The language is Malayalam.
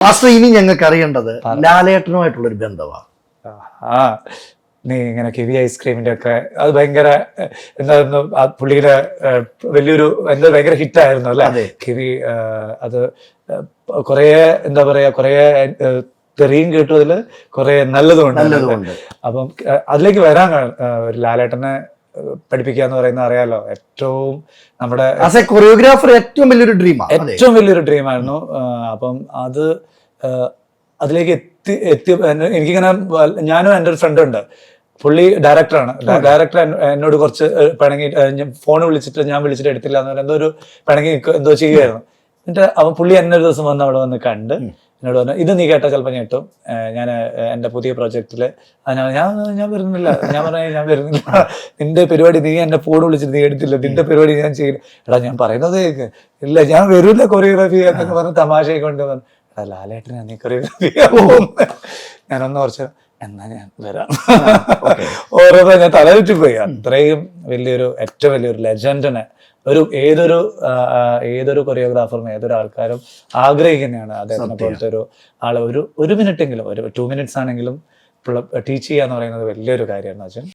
മാസ്റ്റർ ഇനി ഞങ്ങൾക്ക് അറിയേണ്ടത് ലാലേട്ടനുമായിട്ടുള്ളൊരു ബന്ധമാണ്. നീ ഇങ്ങനെ കിവി ഐസ്ക്രീമിന്റെ ഒക്കെ അത് ഭയങ്കര എന്തായിരുന്നു പുള്ളിയുടെ വലിയൊരു എന്താ ഭയങ്കര ഹിറ്റായിരുന്നു അല്ലെ കിവി. അത് കുറേ എന്താ പറയാ കുറേ തെറിയും കേട്ടു, അതില് കുറെ നല്ലതുകൊണ്ട്. അപ്പം അതിലേക്ക് വരാൻ ഒരു ലാലേട്ടനെ പഠിപ്പിക്കുക എന്ന് പറയുന്നത് അറിയാലോ, ഏറ്റവും നമ്മുടെ കൊറിയോഗ്രാഫർ ഏറ്റവും വലിയൊരു ഡ്രീമായിരുന്നു. അപ്പം അത് അതിലേക്ക് എത്തി എനിക്കിങ്ങനെ ഞാനും എൻ്റെ ഒരു ഫ്രണ്ട് ഉണ്ട്, പുള്ളി ഡയറക്ടറാണ്. ഡയറക്ടർ എന്നോട് കുറച്ച് പിണങ്ങി, ഫോൺ വിളിച്ചിട്ട് ഞാൻ വിളിച്ചിട്ട് എടുത്തില്ല എന്ന് പറഞ്ഞാൽ എന്തോ ഒരു പിണങ്ങി എന്തോ ചെയ്യുമായിരുന്നു. എന്നിട്ട് അവൻ പുള്ളി എന്നെ ഒരു ദിവസം വന്ന് അവിടെ വന്ന് കണ്ട് എന്നോട് പറഞ്ഞു, ഇത് നീ കേട്ടാ ചിലപ്പോൾ ഞാൻ കിട്ടും, ഞാൻ എൻ്റെ പുതിയ പ്രോജക്റ്റില് ഞാൻ വരുന്നില്ല. ഞാൻ പറഞ്ഞ ഞാൻ വരുന്നില്ല, നിന്റെ പരിപാടി നീ എന്നെ ഫോൺ വിളിച്ചിട്ട് നീ എടുത്തില്ല, നിന്റെ പരിപാടി ഞാൻ ചെയ്യില്ല. എടാ ഞാൻ പറയുന്നത് കേൾക്ക്, ഇല്ല ഞാൻ വരില്ല കൊറിയോഗ്രാഫി എന്നൊക്കെ പറഞ്ഞ് തമാശയൊക്കെ കൊണ്ട് പറഞ്ഞു. എടാ ലാലേട്ടനാ നീ കൊറിയോഗ്രാഫി ഞാനൊന്ന് കുറച്ച് എന്നാ ഞാൻ വരാം. ഓരോ ഞാൻ തലവിറ്റ് പോയി. അത്രയും വലിയൊരു ഏറ്റവും വലിയൊരു ലെജൻഡിനെ ഏതൊരു കൊറിയോഗ്രാഫറും ഏതൊരു ആൾക്കാരും ആഗ്രഹിക്കുന്നതാണ് അദ്ദേഹത്തിനെ പോലത്തെ ഒരു ആളെ ഒരു മിനിറ്റെങ്കിലും, ഒരു 2 minutes ആണെങ്കിലും ടീച്ച് ചെയ്യാന്ന് പറയുന്നത് വലിയൊരു കാര്യമാണ് അച്ഛൻ.